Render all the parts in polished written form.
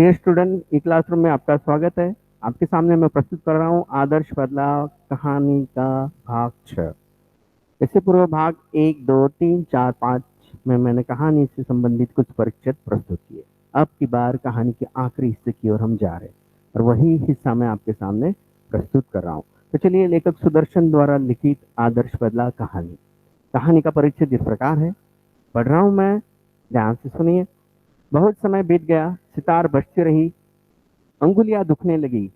Dear student, ई classroom में आपका स्वागत है। आपके सामने मैं प्रस्तुत कर रहा हूँ आदर्श बदलाव कहानी का भाग 6। इससे पूर्व भाग 1, 2, 3, 4, 5 में मैंने कहानी से संबंधित कुछ परिचित प्रस्तुत किए। अब की बार कहानी के आखिरी हिस्से की ओर हम जा रहे हैं और वही हिस्सा मैं आपके सामने प्रस्तुत कर रहा हूँ। तो चलिए, लेखक सुदर्शन द्वारा लिखित आदर्श बदलाव कहानी। कहानी का परिचय इस प्रकार है। पढ़ रहा हूँ मैं, ध्यान से सुनिए। बहुत समय बीत गया, सितार बजती रही, अंगुलियां दुखने लगी,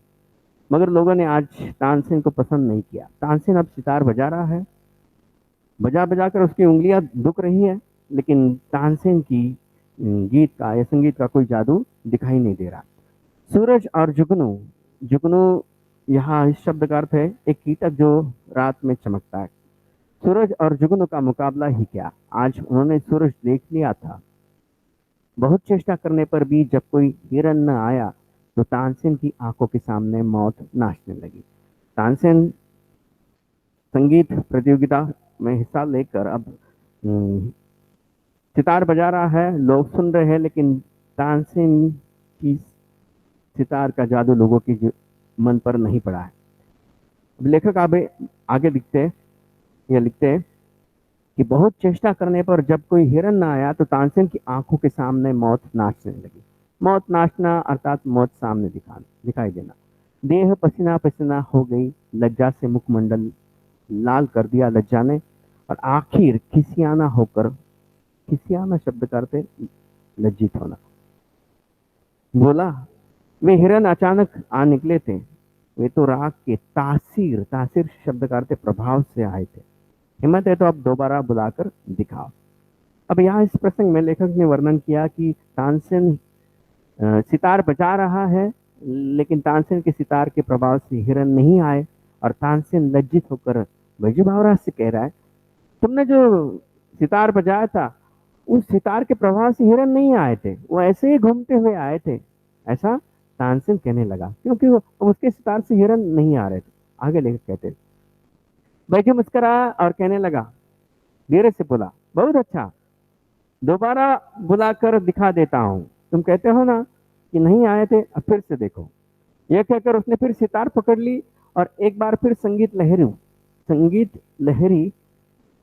मगर लोगों ने आज तानसेन को पसंद नहीं किया। तानसेन अब सितार बजा रहा है, बजा बजा कर उसकी उंगलियां दुख रही है, लेकिन तानसेन की गीत का या संगीत का कोई जादू दिखाई नहीं दे रहा। सूरज और जुगनू। जुगनू यहाँ इस शब्द का अर्थ है एक कीटक जो रात में चमकता है। सूरज और जुगनू का मुकाबला ही क्या, आज उन्होंने सूरज देख लिया था। बहुत चेष्टा करने पर भी जब कोई हिरन न आया तो तानसेन की आंखों के सामने मौत नाचने लगी। तानसेन संगीत प्रतियोगिता में हिस्सा लेकर अब हम्म, सितार बजा रहा है, लोग सुन रहे हैं, लेकिन तानसेन की सितार का जादू लोगों के मन पर नहीं पड़ा है। अब लेखक आगे आगे लिखते हैं, या लिखते हैं कि बहुत चेष्टा करने पर जब कोई हिरन ना आया तो तानसेन की आंखों के सामने मौत नाचने लगी। मौत नाचना अर्थात मौत सामने दिखाई देना। देह पसीना पसीना हो गई, लज्जा से मुखमंडल लाल कर दिया लज्जा ने, और आखिर खिसियाना होकर, खिसियाना शब्द का अर्थ है लज्जित होना, बोला, वे हिरन अचानक आ निकले थे। वे तो राग के तासीर, तासीर शब्द का अर्थ है प्रभाव से आए थे। हिम्मत है तो अब दोबारा बुलाकर दिखाओ। अब यहाँ इस प्रसंग में लेखक ने वर्णन किया कि तानसेन सितार बजा रहा है, लेकिन तानसेन के सितार के प्रभाव से हिरन नहीं आए, और तानसेन लज्जित होकर बैजू बावरा से कह रहा है, तुमने जो सितार बजाया था उस सितार के प्रभाव से हिरन नहीं आए थे, वो ऐसे ही घूमते हुए आए थे। ऐसा तानसेन कहने लगा, क्योंकि वो उसके सितार से हिरन नहीं आ रहे थे। आगे लेखक कहते, बैजू मुस्कराया और कहने लगा, धीरे से बोला, बहुत अच्छा, दोबारा बुलाकर दिखा देता हूँ। तुम कहते हो ना कि नहीं आए थे, अब फिर से देखो। यह कहकर उसने फिर सितार पकड़ ली और एक बार फिर संगीत लहरी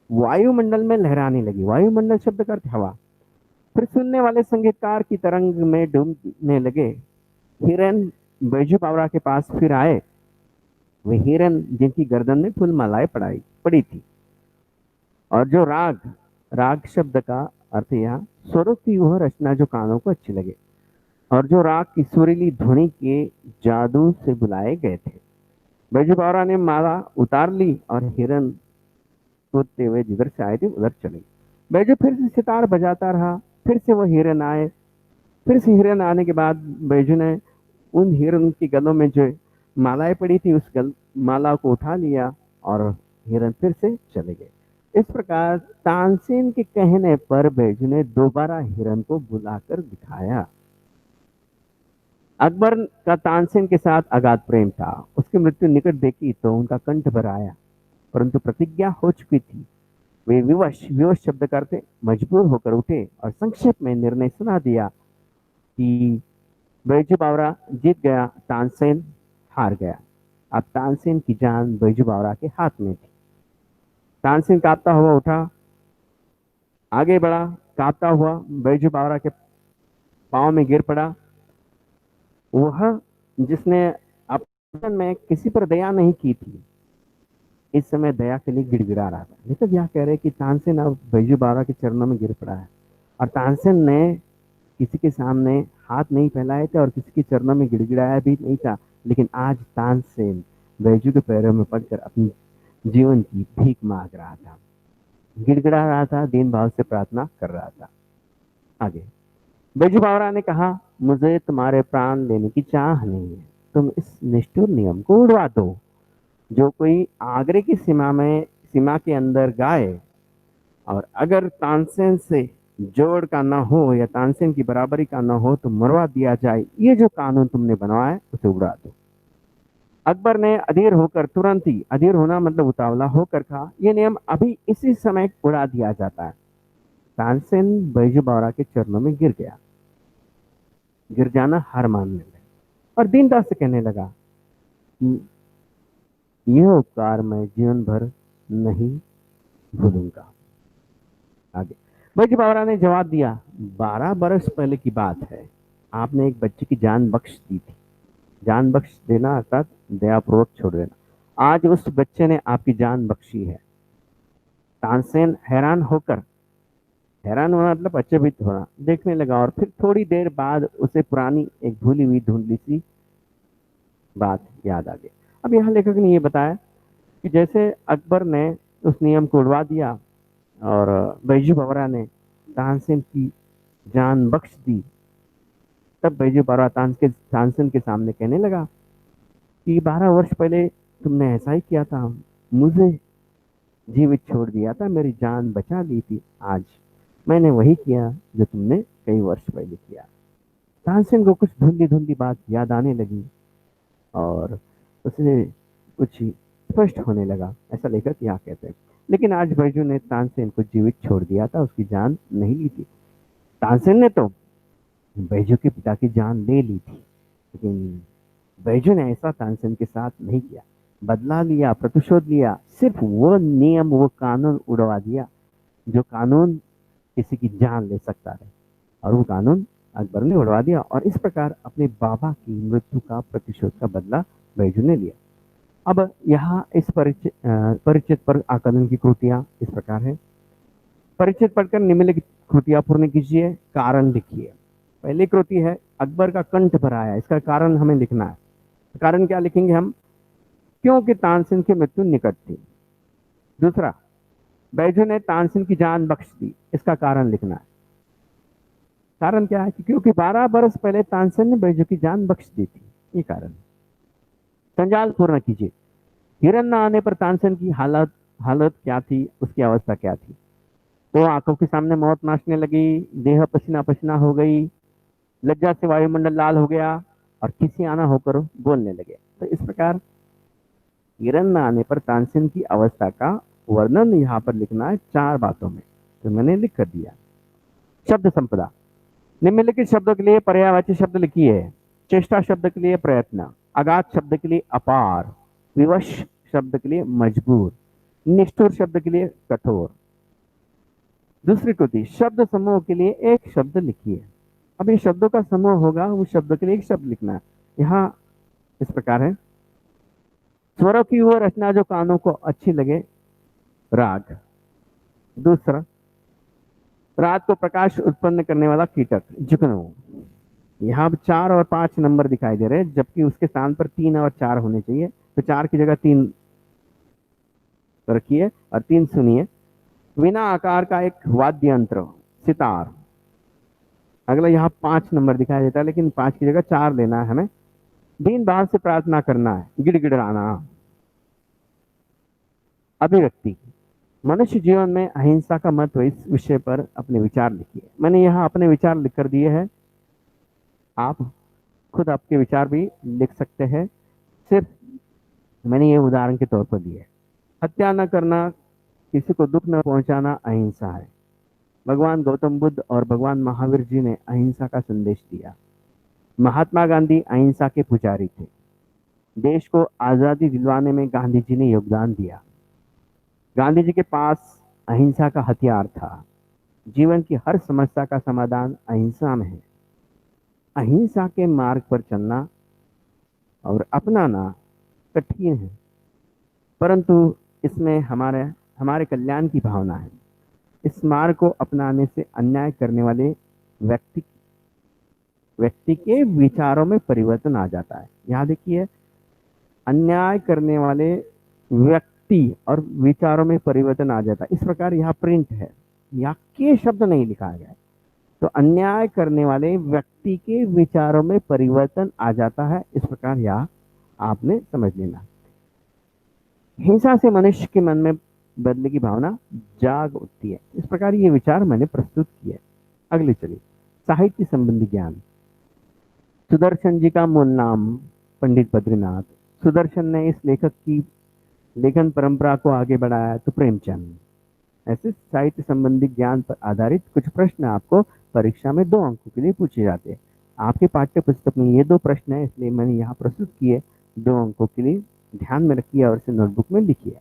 वायुमंडल में लहराने लगी। वायुमंडल शब्द का अर्थ हवा। फिर सुनने वाले संगीतकार की तरंग में डूबने लगे। हिरन बैजू बावरा के पास फिर आए, वे हिरन जिनकी गर्दन में फूलमालाएं पड़ी थी, और जो राग, राग शब्द का अर्थ यहाँ स्वरों की वह रचना जो कानों को अच्छी लगे, और जो राग की सुरीली ध्वनि के जादू से बुलाए गए थे। बैजू बावरा ने माला उतार ली और हिरन कूदते हुए जिधर से आए थे उधर चले। बैजू फिर से सितार बजाता रहा, फिर से वो हिरन आए। फिर से हिरन आने के बाद बैजू ने उन हिरन के गलों में जो मालाएं पड़ी थी उस माला को उठा लिया और हिरन फिर से चले गए। इस प्रकार तानसेन के कहने पर बैजू ने दोबारा हिरन को बुलाकर दिखाया। अकबर का तानसेन के साथ अगाध प्रेम था। उसकी मृत्यु निकट देखी तो उनका कंठ भर आया, परंतु प्रतिज्ञा हो चुकी थी। वे विवश, विवश शब्द करते मजबूर होकर उठे और संक्षेप में निर्णय सुना दिया कि बैजू बावरा जीत गया, तानसेन हार गया। अब तानसेन की जान बैजू बावरा के हाथ में थी। तानसेन कांपता हुआ उठा, आगे बढ़ा, कांपता हुआ बैजू बावरा के पांव में गिर पड़ा। वह जिसने अपन में किसी पर दया नहीं की थी, इस समय दया के लिए गिड़गिड़ा रहा था। लेकिन यह कह रहे कि तानसेन अब बैजू बावरा के चरणों में गिर पड़ा है, और तानसेन ने किसी के सामने हाथ नहीं फैलाए थे और किसी के चरणों में गिड़गिड़ाया भी नहीं था, लेकिन आज तानसेन बैजू के पैरों में पड़कर अपनी जीवन की भीख मांग रहा था, गिड़गिड़ा रहा था, दीन भाव से प्रार्थना कर रहा था। आगे बैजू बावरा ने कहा, मुझे तुम्हारे प्राण लेने की चाह नहीं है, तुम इस निष्ठुर नियम को उड़वा दो। जो कोई आगरे की सीमा के अंदर गाए, और अगर तानसेन से जोड़ का ना हो या तानसेन की बराबरी का ना हो तो मरवा दिया जाए। ये जो कानून तुमने बनवाया उसे उड़ा दो। अकबर ने अधीर होकर, तुरंत ही, अधीर होना मतलब उतावला होकर कहा, यह नियम अभी इसी समय उड़ा दिया जाता है। तानसेन बैजू बावरा के चरणों में गिर गया। गिर जाना हार मानने लगा और दीनता से कहने लगा कि यह उपकार मैं जीवन भर नहीं भूलूंगा। आगे बैजू बावरा ने जवाब दिया, 12 बरस पहले की बात है, आपने एक बच्चे की जान बख्श दी थी। जान बख्श देना अर्थात दयापूर्वक छोड़ देना। आज उस बच्चे ने आपकी जान बख्शी है। तानसेन हैरान होना मतलब अचंभित होना देखने लगा और फिर थोड़ी देर बाद उसे पुरानी एक भूली हुई धुंधली सी बात याद आ गई। अब यहाँ लेखक ने ये बताया कि जैसे अकबर ने उस नियम को उड़वा दिया और बैजू बावरा ने तानसेन की जान बख्श दी, तब बैजू बावरा तानसेन के सामने कहने लगा कि 12 वर्ष पहले तुमने ऐसा ही किया था, मुझे जीवित छोड़ दिया था, मेरी जान बचा ली थी। आज मैंने वही किया जो तुमने कई वर्ष पहले किया। तानसेन को कुछ धुंधली धुंधली बात याद आने लगी और उसे कुछ स्पष्ट होने लगा, ऐसा लेखक यहाँ कहते हैं। लेकिन आज बैजू ने तानसेन को जीवित छोड़ दिया था, उसकी जान नहीं ली थी। तानसेन ने तो बैजू के पिता की जान ले ली थी, लेकिन बैजू ने ऐसा तानसेन के साथ नहीं किया। बदला लिया, प्रतिशोध लिया, सिर्फ वो नियम वो कानून उड़वा दिया जो कानून किसी की जान ले सकता है, और वो कानून अकबर ने उड़वा दिया और इस प्रकार अपने बाबा की मृत्यु का प्रतिशोध का बदला बैजू ने लिया। अब यहाँ इस परिचित पर आकलन की कृतियां इस प्रकार है। परिचित पढ़कर निम्नलिखित कृतियां पूर्ण कीजिए, कारण लिखिए। पहली कृति है अकबर का कंठ भराया, इसका कारण हमें लिखना है। कारण क्या लिखेंगे हम? क्योंकि तानसेन की मृत्यु निकट थी। दूसरा, बैजू ने तानसेन की जान बख्श दी, इसका कारण लिखना है। कारण क्या है कि क्योंकि 12 बरस पहले तानसेन ने बैजू की जान बख्श दी थी, ये कारण। संजाल पूर्ण कीजिए। हिरन न आने पर तानसेन की हालत हालत क्या थी, उसकी अवस्था क्या थी? तो आंखों के सामने मौत नाचने लगी, देह पसीना पसीना हो गई, लज्जा से वायुमंडल लाल हो गया और किसी आना होकर बोलने लगे। तो इस प्रकार हिरन न आने पर तानसेन की अवस्था का वर्णन यहाँ पर लिखना है 4 बातों में, तो मैंने लिख कर दिया। शब्द संपदा, निम्नलिखित शब्दों के लिए पर्यायवाची शब्द लिखिए। चेष्टा शब्द के लिए प्रयत्न, अगाध शब्द के लिए अपार, विवश शब्द के लिए मजबूर, निष्ठुर शब्द के लिए कठोर। दूसरी कृति, शब्द समूह के लिए एक शब्द लिखिए। अब ये शब्दों का समूह होगा, उस शब्द के लिए एक शब्द लिखना है। यहाँ इस प्रकार है, स्वरों की वो रचना जो कानों को अच्छी लगे, राग। दूसरा, रात को प्रकाश उत्पन्न करने वाला कीटक, जुगनू। यहाँ 4 और 5 नंबर दिखाई दे रहे हैं, जबकि उसके स्थान पर 3 और 4 होने चाहिए, तो 4 की जगह 3 रखिए और 3 सुनिए। बिना आकार का एक वाद्य यंत्र, सितार। अगला यहाँ 5 नंबर दिखाई देता है, लेकिन 5 की जगह 4 लेना है हमें। दीन भाव से प्रार्थना करना है, गिड़गिड़ाना। अभिव्यक्ति, मनुष्य जीवन में अहिंसा का महत्व, इस विषय पर अपने विचार लिखिए। मैंने यहाँ अपने विचार लिख कर दिए हैं, आप खुद आपके विचार भी लिख सकते हैं, सिर्फ मैंने ये उदाहरण के तौर पर दिए। हत्या न करना, किसी को दुख न पहुंचाना अहिंसा है। भगवान गौतम बुद्ध और भगवान महावीर जी ने अहिंसा का संदेश दिया। महात्मा गांधी अहिंसा के पुजारी थे। देश को आजादी दिलवाने में गांधी जी ने योगदान दिया। गांधी जी के पास अहिंसा का हथियार था। जीवन की हर समस्या का समाधान अहिंसा में है। अहिंसा के मार्ग पर चलना और अपनाना कठिन है, परंतु इसमें हमारे कल्याण की भावना है। इस मार्ग को अपनाने से अन्याय करने वाले व्यक्ति के विचारों में परिवर्तन आ जाता है। यहाँ देखिए, अन्याय करने वाले व्यक्ति और विचारों में परिवर्तन आ जाता है। इस प्रकार यहाँ प्रिंट है, यहाँ के शब्द नहीं लिखा गया है। तो अन्याय करने वाले व्यक्ति के विचारों में परिवर्तन आ जाता है, इस प्रकार यहाँ आपने समझ लेना। हिंसा से मनुष्य के मन में बदले की भावना जाग उठती है। इस प्रकार ये विचार मैंने प्रस्तुत किए। अगले चलिए, साहित्य संबंधी ज्ञान। सुदर्शन जी का मूल नाम पंडित बद्रीनाथ। सुदर्शन ने इस लेखक की लेखन परंपरा को आगे बढ़ाया तो प्रेमचंद। ऐसे साहित्य संबंधी ज्ञान पर आधारित कुछ प्रश्न आपको परीक्षा में 2 अंकों के लिए पूछे जाते हैं। आपके पाठ्य पुस्तक में ये 2 प्रश्न है, इसलिए मैंने यहाँ प्रस्तुत किए। 2 अंकों के लिए ध्यान में रखिए और इसे नोटबुक में लिखिए।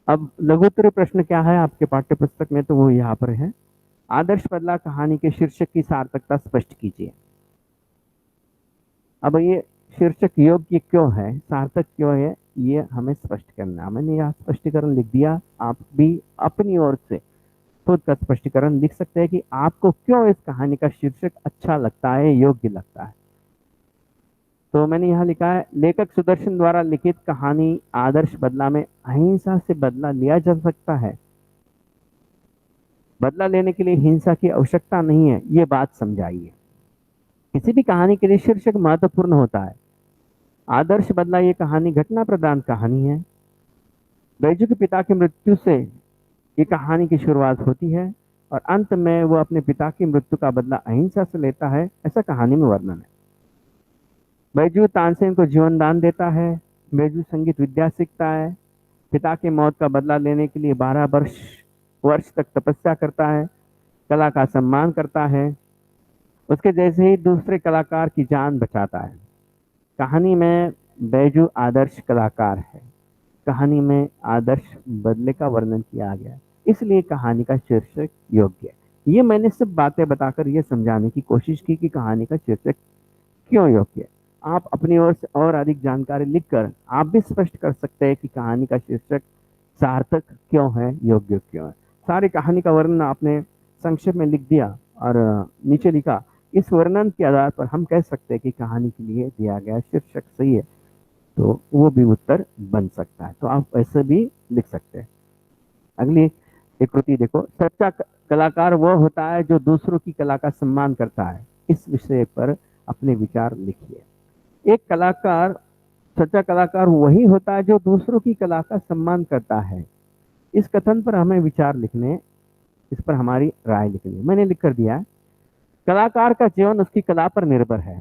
अब लघुत्तरीय प्रश्न क्या है आपके पाठ्य पुस्तक में, तो वो यहाँ पर है। आदर्श बदला कहानी के शीर्षक की सार्थकता स्पष्ट कीजिए। अब ये शीर्षक योग्य क्यों है, सार्थक क्यों है, ये हमें स्पष्ट करना है। मैंने यहाँ स्पष्टीकरण लिख दिया, आप भी अपनी ओर से खुद का स्पष्टीकरण लिख सकते हैं कि आपको क्यों इस कहानी का शीर्षक अच्छा लगता है, योग्य लगता है। तो मैंने यहाँ लिखा है, लेखक सुदर्शन द्वारा लिखित कहानी आदर्श बदला में अहिंसा से बदला लिया जा सकता है। बदला लेने के लिए हिंसा की आवश्यकता नहीं है, ये बात समझाइए। किसी भी कहानी के लिए शीर्षक महत्वपूर्ण होता है। आदर्श बदला ये कहानी घटना प्रधान कहानी है। बैजू के पिता की मृत्यु से ये कहानी की शुरुआत होती है और अंत में वो अपने पिता की मृत्यु का बदला अहिंसा से लेता है, ऐसा कहानी में वर्णन है। बैजू तानसेन को जीवन दान देता है। बैजू संगीत विद्या सीखता है। पिता की मौत का बदला लेने के लिए 12 वर्ष तक तपस्या करता है। कला का सम्मान करता है। उसके जैसे ही दूसरे कलाकार की जान बचाता है। कहानी में बैजू आदर्श कलाकार है। कहानी में आदर्श बदले का वर्णन किया गया है, इसलिए कहानी का शीर्षक योग्य है। ये मैंने सब बातें बताकर ये समझाने की कोशिश की कि कहानी का शीर्षक क्यों योग्य है। आप अपनी ओर से और अधिक जानकारी लिखकर आप भी स्पष्ट कर सकते हैं कि कहानी का शीर्षक सार्थक क्यों है, योग्य क्यों है। सारी कहानी का वर्णन आपने संक्षेप में लिख दिया और नीचे लिखा। इस वर्णन के आधार पर हम कह सकते हैं कि कहानी के लिए दिया गया शीर्षक सही है, तो वो भी उत्तर बन सकता है। तो आप ऐसे भी लिख सकते हैं। अगली एक कृति देखो, सच्चा कलाकार वो होता है जो दूसरों की कला का सम्मान करता है। इस विषय पर अपने विचार लिखिए। एक कलाकार, सच्चा कलाकार वही होता है जो दूसरों की कला का सम्मान करता है। इस कथन पर हमें विचार लिखने, इस पर हमारी राय लिखनी। मैंने लिख कर दिया, कलाकार का जीवन उसकी कला पर निर्भर है।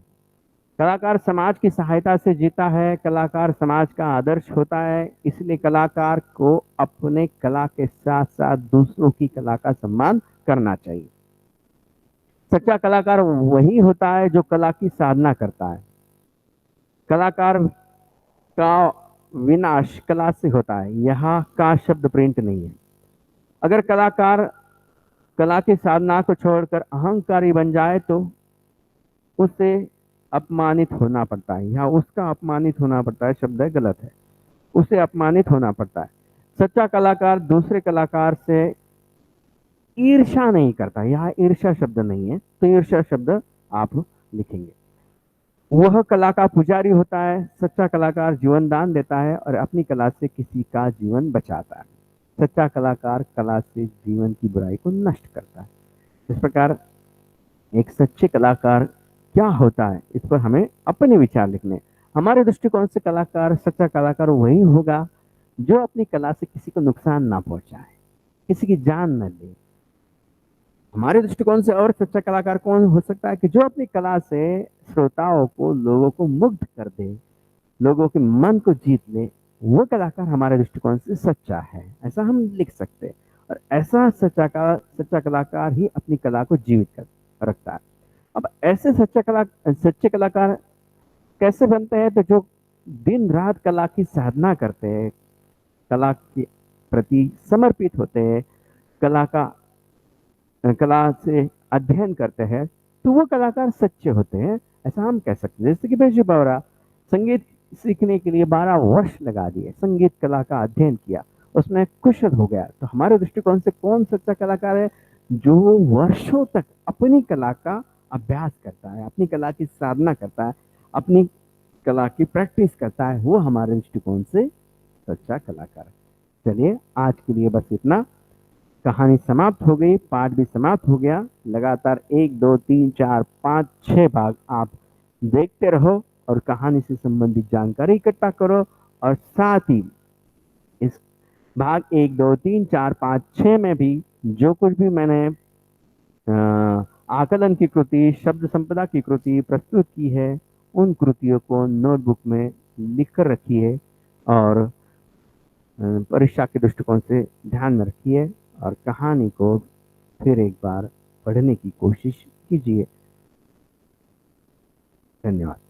कलाकार समाज की सहायता से जीता है। कलाकार समाज का आदर्श होता है, इसलिए कलाकार को अपने कला के साथ साथ दूसरों की कला का सम्मान करना चाहिए। सच्चा कलाकार वही होता है जो कला की साधना करता है। कलाकार का विनाश कला से होता है। यहाँ का शब्द प्रिंट नहीं है। अगर कलाकार कला की साधना को छोड़कर अहंकारी बन जाए तो उसे अपमानित होना पड़ता है। यहाँ उसका अपमानित होना पड़ता है शब्द है, गलत है। उसे अपमानित होना पड़ता है। सच्चा कलाकार दूसरे कलाकार से ईर्ष्या नहीं करता। यहाँ ईर्ष्या शब्द नहीं है, तो ईर्ष्या शब्द आप लिखेंगे। वह कला का पुजारी होता है। सच्चा कलाकार जीवन दान देता है और अपनी कला से किसी का जीवन बचाता है। सच्चा कलाकार कला से जीवन की बुराई को नष्ट करता है। इस प्रकार एक सच्चे कलाकार क्या होता है, इस पर हमें अपने विचार लिखने। हमारे दृष्टिकोण से कलाकार, सच्चा कलाकार वही होगा जो अपनी कला से किसी को नुकसान ना पहुंचाए, किसी की जान न ले। हमारे दृष्टिकोण से और सच्चा कलाकार कौन हो सकता है कि जो अपनी कला से श्रोताओं को, लोगों को मुग्ध कर दे, लोगों के मन को जीत ले। वो कलाकार हमारे दृष्टिकोण से सच्चा है, ऐसा हम लिख सकते हैं। और ऐसा सच्चा कलाकार ही अपनी कला को जीवित कर रखता है। अब ऐसे सच्चे कलाकार कैसे बनते हैं, तो जो दिन रात कला की साधना करते हैं, कला के प्रति समर्पित होते हैं, कला से अध्ययन करते हैं, तो वो कलाकार सच्चे होते हैं, ऐसा हम कह सकते हैं। जैसे कि बैजू बावरा संगीत सीखने के लिए 12 वर्ष लगा दिए, संगीत कला का अध्ययन किया, उसमें कुशल हो गया। तो हमारे दृष्टिकोण से कौन सच्चा कलाकार है, जो वर्षों तक अपनी कला का अभ्यास करता है, अपनी कला की साधना करता है, अपनी कला की प्रैक्टिस करता है, वो हमारे दृष्टिकोण से सच्चा कलाकार है। चलिए आज के लिए बस इतना। कहानी समाप्त हो गई, पाठ भी समाप्त हो गया। लगातार 1 2 3 4 5 6 भाग आप देखते रहो और कहानी से संबंधित जानकारी इकट्ठा करो। और साथ ही इस भाग 1 2 3 4 5 6 में भी जो कुछ भी मैंने आकलन की कृति, शब्द संपदा की कृति प्रस्तुत की है, उन कृतियों को नोटबुक में लिख कर रखिए और परीक्षा के दृष्टिकोण से ध्यान में रखिए और कहानी को फिर एक बार पढ़ने की कोशिश कीजिए। धन्यवाद।